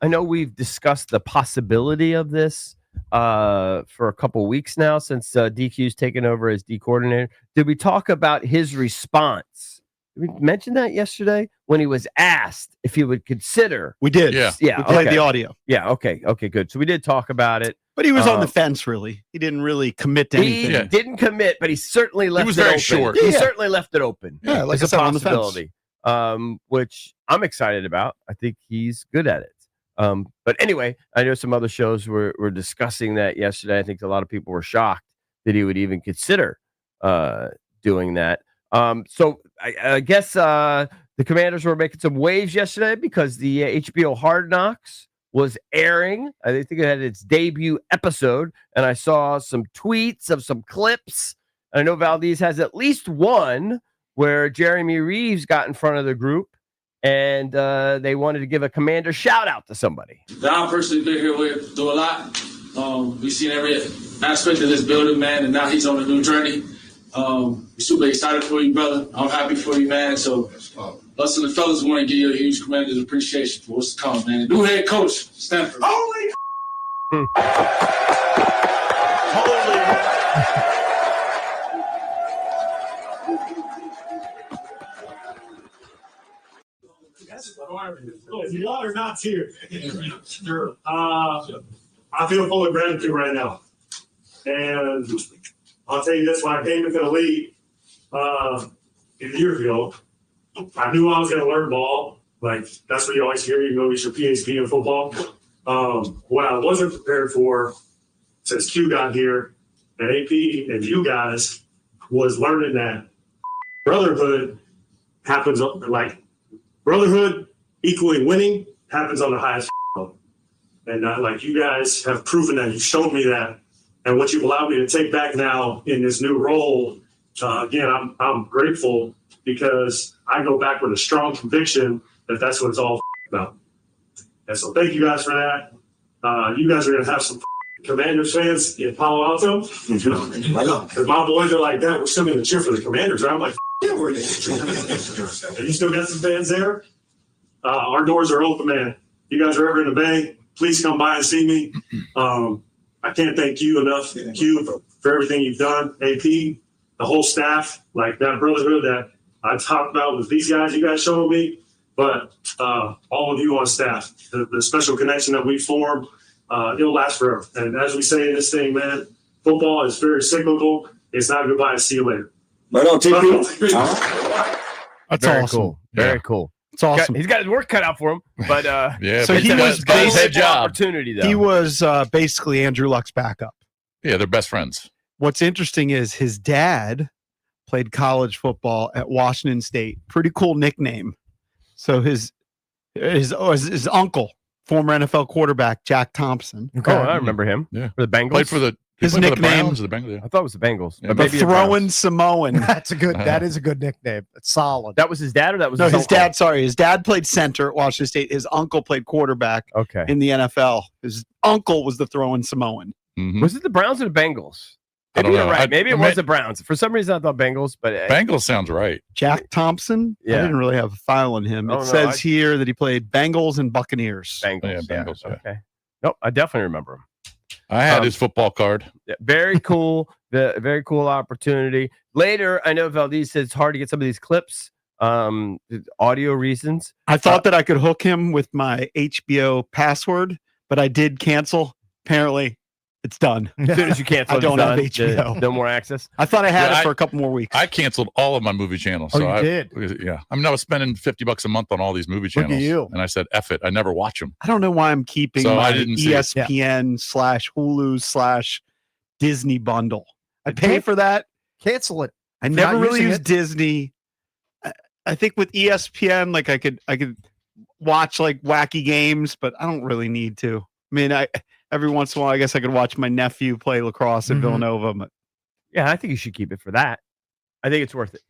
I know we've discussed the possibility of this for a couple weeks now since DQ's taken over as D coordinator. Did we talk about his response? Did we mention that yesterday when he was asked if he would consider? We did. Yeah. We played the audio. Yeah. Okay, good. So we did talk about it. But he was on the fence, really. He didn't really commit to anything. He didn't commit, but he certainly left it open. Very short. He certainly left it open. Yeah, like it's I said, a on the possibility, which I'm excited about. I think he's good at it. But anyway, I know some other shows were discussing that yesterday. I think a lot of people were shocked that he would even consider doing that. So I guess the Commanders were making some waves yesterday because the HBO Hard Knocks was airing. I think it had its debut episode, and I saw some tweets of some clips. I know Valdez has at least one where Jeremy Reeves got in front of the group, and they wanted to give a Commander shout out to somebody. That I've personally been here with through a lot. We've seen every aspect of this building, man, and now he's on a new journey. We're super excited for you, brother. I'm happy for you, man. So us and the fellas want to give you a huge Commander's appreciation for what's to come, man. New head coach, Stanford. Holy. You are not here. Sure. I feel full of gratitude right now. And I'll tell you this, when I came into the league a year ago, I knew I was going to learn ball. Like, that's what you always hear, you know, it's your PhD in football. What I wasn't prepared for since Q got here and AP and you guys was learning that brotherhood happens, like brotherhood equaling winning happens on the highest level. And like you guys have proven that, you showed me that. And what you've allowed me to take back now in this new role, again, I'm grateful because I go back with a strong conviction that that's what it's all about. And so thank you guys for that. You guys are going to have some Commanders fans in Palo Alto. Because my boys are like that. We're still going to cheer for the Commanders. Right? I'm like, yeah, we're going to. And you still got some fans there? Our doors are open, man. You guys are ever in the Bay, please come by and see me. I can't thank you enough, Q, for everything you've done. AP, the whole staff, like that brotherhood that I talked about with these guys you guys showed me, but all of you on staff, the special connection that we form, it'll last forever. And as we say in this thing, man, football is very cyclical. It's not goodbye, see you later. Right on, That's Very awesome. cool. Very cool. It's awesome. He's got his work cut out for him, but so he was head job opportunity though. He was basically Andrew Luck's backup. Yeah, they're best friends. What's interesting is his dad played college football at Washington State. Pretty cool nickname. So his uncle, former NFL quarterback Jack Thompson. Okay. Oh, I remember him. Yeah, for the Bengals. Played for the his nickname. nickname. The Browns or the Bengals. Yeah. I thought it was the Bengals. Yeah, But The maybe throwing Samoan. That is a good nickname. It's solid. That was his dad, or that was No, his his uncle? dad. Sorry, his dad played center at Washington State. His uncle played quarterback Okay. in the NFL. His uncle was the throwing Samoan. Mhm. Was it the Browns or the Bengals? I Maybe don't you're know. right. Maybe it I was the Browns. For some reason, I thought Bengals, but Bengals sounds right. Jack Thompson. I Yeah. didn't really have a file on him. It Oh, no, says here that he played Bengals and Buccaneers. Bengals. Yeah, Bengals, yeah. Okay. Nope, I definitely remember him. I had his football card. Yeah, very cool. Very cool opportunity. Later, I know Valdez said it's hard to get some of these clips, audio reasons. I thought that I could hook him with my HBO password, but I did cancel. Apparently, it's done. As soon as you cancel, I don't have it's done. HBO. No more access. I thought I had Yeah, it for a couple more weeks. I canceled all of my movie channels. Oh, So you I did? Yeah. I mean, I was spending $50 a month on all these movie Look at channels. you. And I said, F it. I never watch them. I don't know why I'm keeping So my I didn't see it. ESPN/Hulu/Disney bundle. I pay for that. Cancel it. I If you're never not really using use it. Disney. I think with ESPN, like I could watch like wacky games, but I don't really need to. I mean, every once in a while, I guess I could watch my nephew play lacrosse at Mhm. Villanova, but Yeah, I think you should keep it for that. I think it's worth it.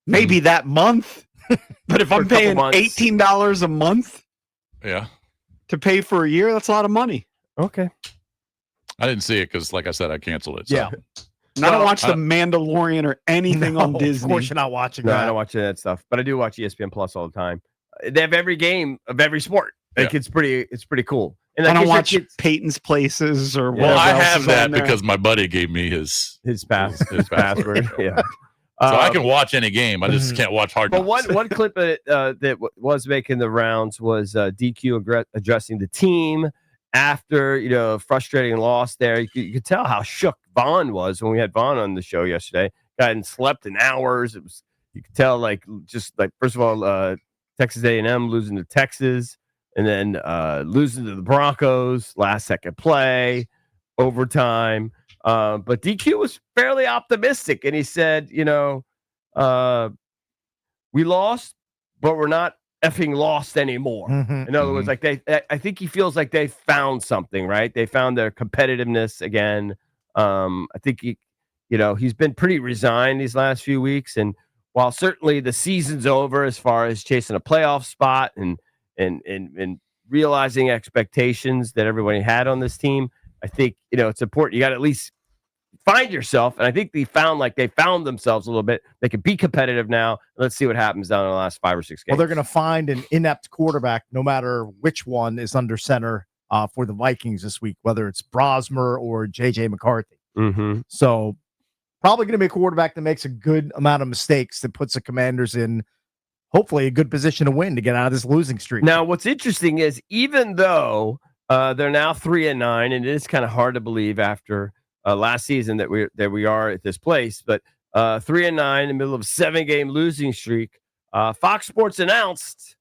maybe that month. But if For a I'm couple paying months. $18 a month Yeah. to pay for a year, that's a lot of money. Okay. I didn't see it because, like I said, I canceled it. So. Yeah. And I don't watch The I- Mandalorian or anything on No, Disney. Of course, you're not watching No, I that. don't watch that stuff, but I do watch ESPN Plus all the time. They have every game of every sport. Like it's pretty cool. And I like don't you said, watch kids- Peyton's Places or Well, whatever I else have is that on there. because my buddy gave me his his password. Yeah. So I can watch any game. I just can't watch Hard But Knocks. one clip that was making the rounds was DQ addressing the team after frustrating loss. There, you could tell how shook Vaughn was when we had Vaughn on the show yesterday. Guy hadn't slept in hours. You could tell just first of all, Texas A&M losing to Texas, and then losing to the Broncos last second play, overtime. But DQ was fairly optimistic, and he said, we lost, but we're not effing lost anymore. Mhm. In other words, I think he feels like they found something, right? They found their competitiveness again. I think he's been pretty resigned these last few weeks, and while certainly the season's over as far as chasing a playoff spot and realizing expectations that everybody had on this team, I think it's important. You got to at least find yourself, and I think they found themselves a little bit. They can be competitive now. Let's see what happens down in the last 5 or 6 games. Well, they're going to find an inept quarterback, no matter which one is under center for the Vikings this week, whether it's Brosmer or J.J. McCarthy. Mm-hmm. So probably going to be a quarterback that makes a good amount of mistakes that puts the Commanders in hopefully a good position to win to get out of this losing streak. Now, what's interesting is even though they're now 3-9, and it is kind of hard to believe after last season that we are at this place, but 3-9 in the middle of a 7-game losing streak, Fox Sports announced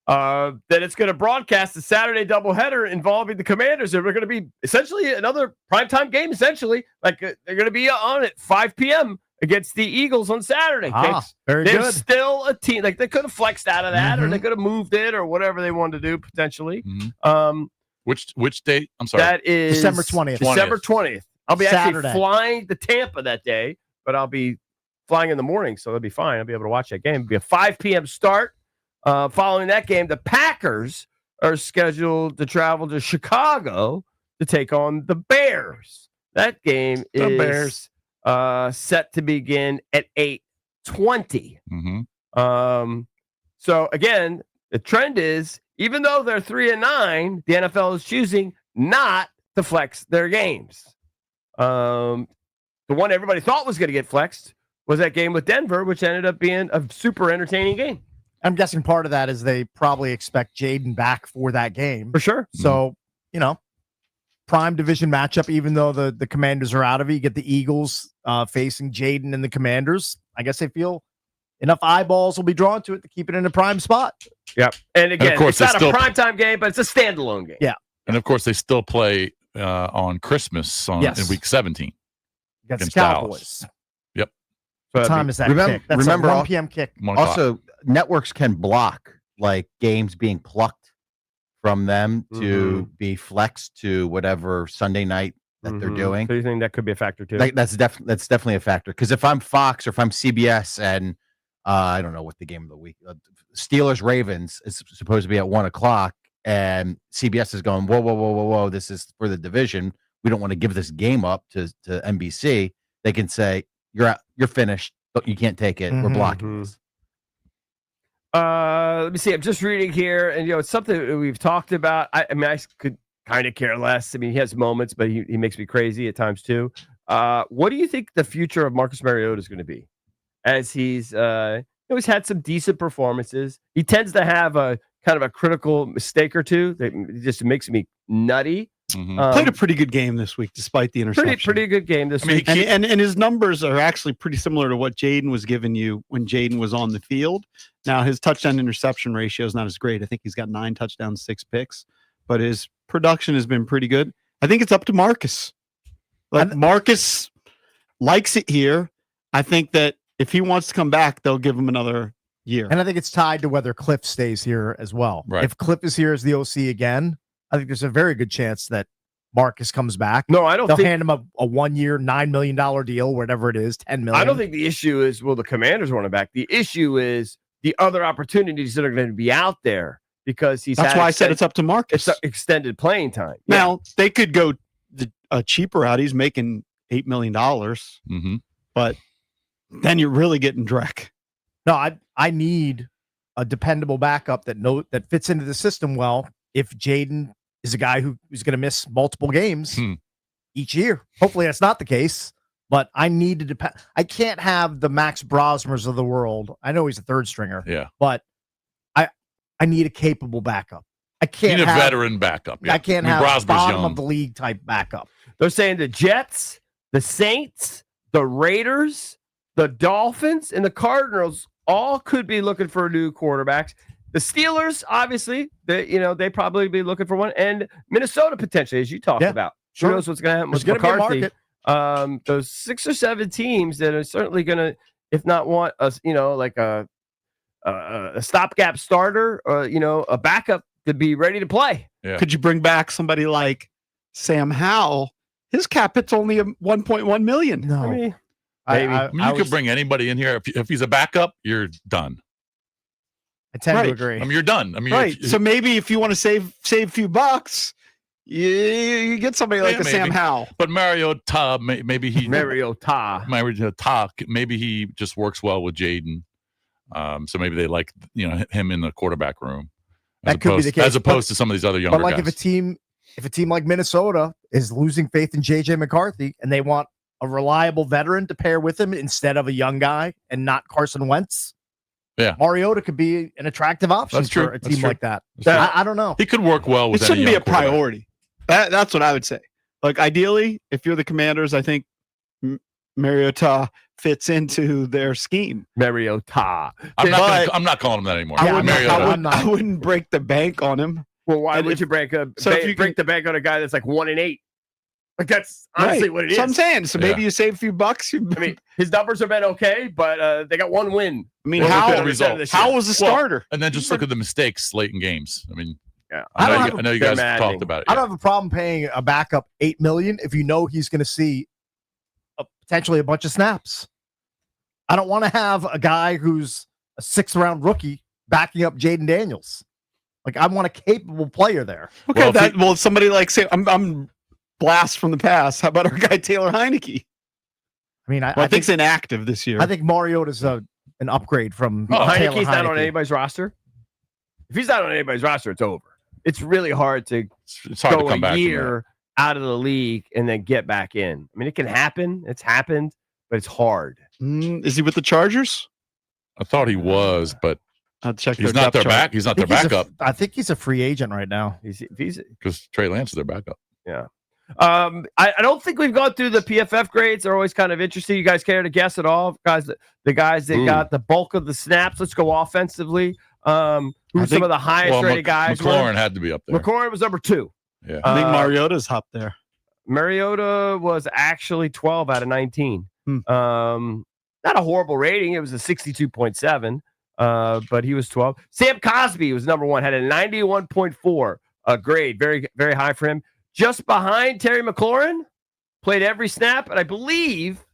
that it's going to broadcast a Saturday doubleheader involving the Commanders, and we're going to be essentially another primetime game. Essentially, they're going to be on at 5 p.m. against the Eagles on Saturday. Very They're good. still a team. They could have flexed out of that, or they could have moved it, or whatever they wanted to do potentially. Mm-hmm. Which date? I'm sorry. That is December 20th. December 20th. I'll be Saturday. actually flying to Tampa that day, but I'll be flying in the morning, so that'll be fine. I'll be able to watch that game. It'll be a 5 p.m. start. Following that game, the Packers are scheduled to travel to Chicago to take on the Bears. That game is set to begin at 8:20. Mm-hmm. So again, the trend is even though they're 3-9, the NFL is choosing not to flex their games. The one everybody thought was going to get flexed was that game with Denver, which ended up being a super entertaining game. I'm guessing part of that is they probably expect Jaden back for that game. For sure. So, prime division matchup, even though the Commanders are out of it, you get the Eagles facing Jaden and the Commanders. I guess they feel enough eyeballs will be drawn to it to keep it in a prime spot. Yep. And again, of course, it's not a primetime game, but it's a standalone game. Yeah. And of course, they still play on Christmas in week 17 Against Dallas. Cowboys. Yep. What time is that kick? That's remember a 1 p.m. kick. 1 o'clock. Also, networks can block games being plucked from them to be flexed to whatever Sunday night that they're doing. So you think that could be a factor too? That's definitely a factor. Because if I'm Fox or if I'm CBS and I don't know what the game of the week, Steelers Ravens is supposed to be at 1 o'clock, and CBS is going, whoa, this is for the division. We don't want to give this game up to NBC. They can say you're out, you're finished. You can't take it. We're blocking this. Let me see. I'm just reading here, and it's something that we've talked about. I could kind of care less. I mean, he has moments, but he makes me crazy at times too. What do you think the future of Marcus Mariota is going to be? As he's had some decent performances. He tends to have a kind of a critical mistake or two that just makes me nutty. Played a pretty good game this week, despite the interception. Pretty good game this week. And his numbers are actually pretty similar to what Jaden was giving you when Jaden was on the field. Now, his touchdown interception ratio is not as great. I think he's got 9 touchdowns, 6 picks, but his production has been pretty good. I think it's up to Marcus. Marcus likes it here. I think that if he wants to come back, they'll give him another year. And I think it's tied to whether Cliff stays here as well. Right. If Cliff is here as the OC again, I think there's a very good chance that Marcus comes back. No, I don't They'll think hand him a 1-year, $9 million deal, whatever it is, $10 million. I don't think the issue is will the Commanders want him back. The issue is the other opportunities that are going to be out there because That's why I said it's up to Marcus. It's extended playing time. Now, they could go the cheaper out. He's making $8 million, but then you're really getting Drek. No, I need a dependable backup that fits into the system well. if Jaden is a guy who's going to miss multiple games each year. Hopefully that's not the case, but I need to I can't have the Max Brosmers of the world. I know he's a third stringer, but I need a capable backup. I can't need a have veteran backup. Yeah. I can't have Brosmer's bottom young. of the league type backup. They're saying the Jets, the Saints, the Raiders, the Dolphins, and the Cardinals all could be looking for new quarterbacks. The Steelers, obviously, they probably be looking for one, and Minnesota potentially, as you talked about. Who knows what's going to happen with McCarthy? Those 6 or 7 teams that are certainly going to, if not want us, like a stopgap starter, or a backup to be ready to play. Yeah. Could you bring back somebody like Sam Howell? His cap hit's only $1.1 million. No, I mean, you could bring anybody in here. If he's a backup, you're done. I tend to agree. I mean, you're done. I mean, right. So maybe if you want to save a few bucks, you get somebody like a Sam Howell. But Mariota, maybe he maybe he just works well with Jaden. So maybe they like him in the quarterback room. That could be the case, as opposed to some of these other younger guys. But if a team like Minnesota is losing faith in JJ McCarthy and they want a reliable veteran to pair with him instead of a young guy and not Carson Wentz, Mariota could be an attractive option for a team like that. I don't know. He could work well with. It shouldn't be a priority. That's what I would say. Like ideally, if you're the Commanders, I think Mariota fits into their scheme. Mariota. I'm not calling him that anymore. I wouldn't break the bank on him. Well, why would you break the bank on a guy that's like 1-8? Like that's honestly what it is. So I'm saying. So maybe you save a few bucks. I mean, his numbers have been okay, but they got 1 win. I mean, how was the starter? And then just look at the mistakes late in games. I mean, I know you guys talked about it. I don't have a problem paying a backup $8 million if you know he's going to see potentially a bunch of snaps. I don't want to have a guy who's a 6th round rookie backing up Jaden Daniels. Like I want a capable player there. Okay, somebody like say I'm blast from the past. How about our guy Taylor Heineke? I mean, I think he's inactive this year. I think Mariota's an upgrade from Heineke's not on anybody's roster. If he's not on anybody's roster, it's over. It's really hard to go a year out of the league and then get back in. I mean, it can happen. It's happened, but it's hard. Is he with the Chargers? I thought he was, but I'll check. He's not their back. He's not their backup. I think he's a free agent right now. He's because Trey Lance is their backup. Yeah. I don't think we've gone through the PFF grades. They're always kind of interesting. You guys care to guess at all? The guys that got the bulk of the snaps. Let's go offensively. Who's some of the highest rated guys? McLaurin had to be up there. McLaurin was number 2. Yeah. I think Mariota's up there. Mariota was actually 12 out of 19. Not a horrible rating. It was a 62.7. But he was 12. Sam Cosby was number 1, had a 91.4 grade. Very, very high for him. Just behind Terry McLaurin, played every snap. And I believe,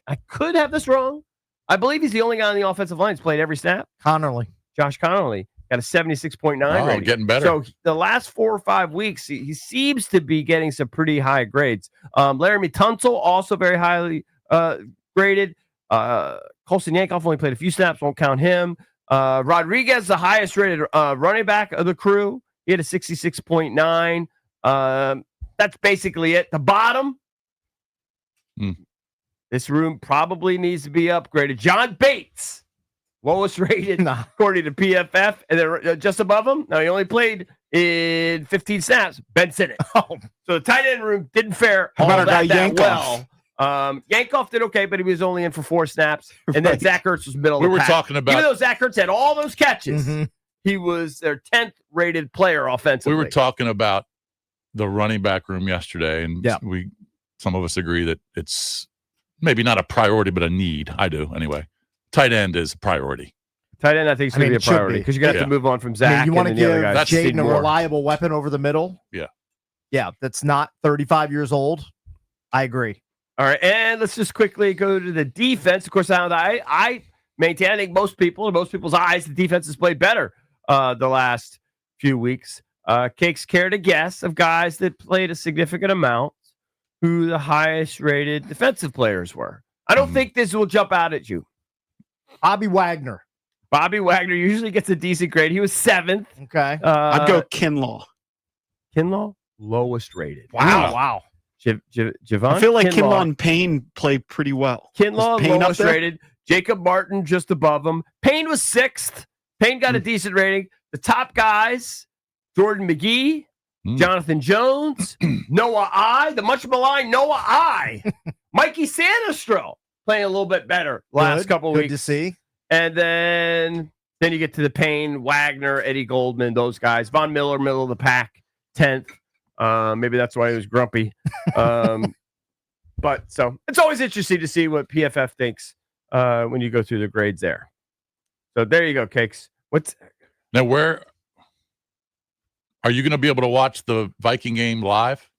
I could have this wrong, I believe he's the only guy on the offensive line who's played every snap. Josh Connolly got a 76.9 rating. Getting better. So the last 4 or 5 weeks, he seems to be getting some pretty high grades. Laramie Tunsil, also very highly graded. Colson Yankoff only played a few snaps, won't count him. Rodriguez, the highest rated running back of the crew. He had a 66.9. That's basically it. The bottom, this room probably needs to be upgraded. John Bates, lowest rated according to PFF, and then just above him. Now he only played in 15 snaps. Ben Sinnott. So the tight end room didn't fare all that well. Yankoff did okay, but he was only in for 4 snaps, and then Zach Ertz was middle of the pack. Talking about, even though Zach Ertz had all those catches, he was their 10th rated player offensively. We were talking about the running back room yesterday, and some of us agree that it's maybe not a priority, but a need. I do anyway. Tight end is a priority. Tight end, I think, is going to be a priority because you're going to have to move on from Zach. You want to give Jaden a more reliable weapon over the middle. Yeah, that's not 35 years old. I agree. All right, and let's just quickly go to the defense. Of course, I maintain, I think most people's eyes, the defense has played better the last few weeks. Cakes care to guess of guys that played a significant amount who the highest rated defensive players were. I don't think this will jump out at you. Bobby Wagner. Bobby Wagner usually gets a decent grade. He was 7th. Okay. I'd go Kinlaw. Kinlaw, lowest rated. Wow. Javon I feel like Kinlaw and Payne play pretty well. Kinlaw, Was Payne up lowest there? rated. Jacob Martin just above him. Payne was 6th. Payne got a decent rating. The top guys, Jordan McGee, Jonathan Jones, Noah I, the much maligned Noah I, Mikey Sanistro playing a little bit better last couple Good weeks. to see. And then you get to the Payne, Wagner, Eddie Goldman, those guys. Von Miller, middle of the pack, 10th. Maybe that's why he was grumpy. But so it's always interesting to see what PFF thinks when you go through the grades there. So there you go, Cakes. Now, where are you going to be able to watch the Viking game live?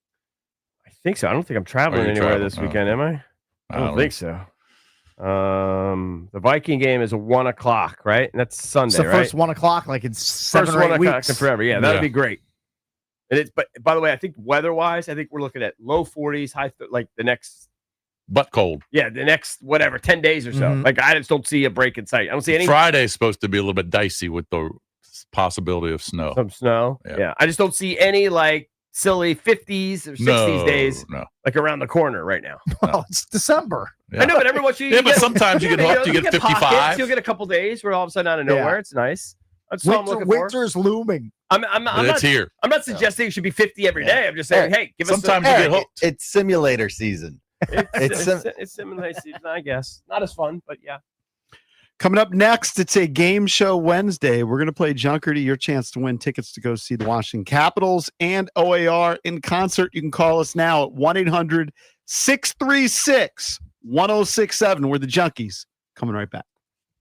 I think so. I don't think I'm traveling you're anywhere traveling. this weekend, am I? I don't know. think so. The Viking game is 1 o'clock, right? And that's Sunday, It's the right? first 1 o'clock, like it's 7 First or 8 1 o'clock weeks. in forever. Yeah, that'd Yeah. be great. And it's, but by the way, I think weather-wise, I think we're looking at low 40s, like the next, But cold. the next whatever 10 days or so. Mhm. Like I just don't see a break in sight. I don't see any Friday's supposed to be a little bit dicey with the possibility of snow. some snow. Yeah. Yeah, I just don't see any like silly 50s or 60s days No. like around the corner right now. Well, it's December. Yeah. I know, but every once Yeah, but sometimes you get hooked. You get pockets, 55. You'll get a couple days where all of a sudden out of nowhere, it's nice. That's what I'm looking for. Winter's looming. I'm It's here. not suggesting it should be 50 every day. I'm just saying, hey, give us Sometimes some, you get hooked. It's simulator season. it's simulation season, I guess. Not as fun, but yeah. Coming up next, it's a game show Wednesday. We're going to play Junkerty, your chance to win tickets to go see the Washington Capitals and OAR in concert. You can call us now at 1-800-636-1067. We're the Junkies. Coming right back.